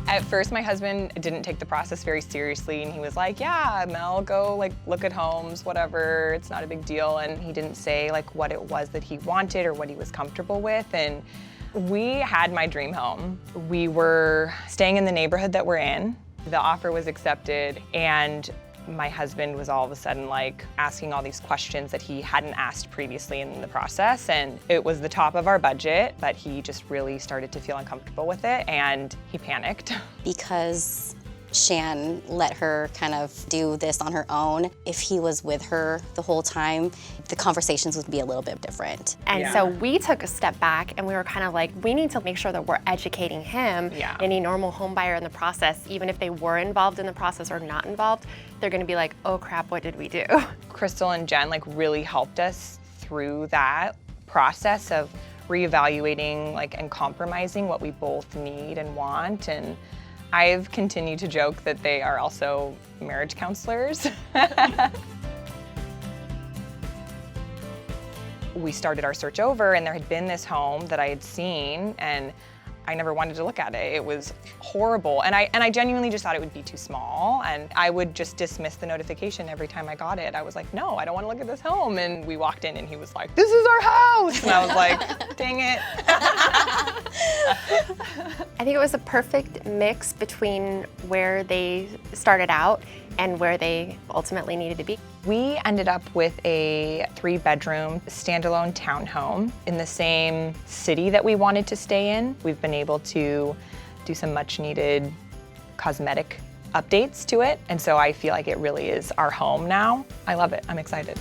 At first, my husband didn't take the process very seriously, and he was like, yeah, Mel, go like look at homes, whatever, it's not a big deal. And he didn't say like what it was that he wanted or what he was comfortable with. And we had my dream home. We were staying in the neighborhood that we're in. The offer was accepted, and my husband was all of a sudden like asking all these questions that he hadn't asked previously in the process. And it was the top of our budget, but he just really started to feel uncomfortable with it, and he panicked. Because Shan let her kind of do this on her own, if he was with her the whole time, the conversations would be a little bit different. And so we took a step back and we were kind of like, we need to make sure that we're educating him. Any normal home buyer in the process, even if they were involved in the process or not involved, they're gonna be like, oh crap, what did we do? Krystle and Jen like really helped us through that process of reevaluating and compromising what we both need and want. And I've continued to joke that they are also marriage counselors. We started our search over, and there had been this home that I had seen, and I never wanted to look at it. It was horrible, and I genuinely just thought it would be too small, and I would just dismiss the notification every time I got it. I was like, no, I don't want to look at this home. And we walked in, and he was like, this is our house, and I was like, dang it. I think it was a perfect mix between where they started out and where they ultimately needed to be. We ended up with a 3-bedroom standalone townhome in the same city that we wanted to stay in. We've been able to do some much needed cosmetic updates to it, and so I feel like it really is our home now. I love it. I'm excited.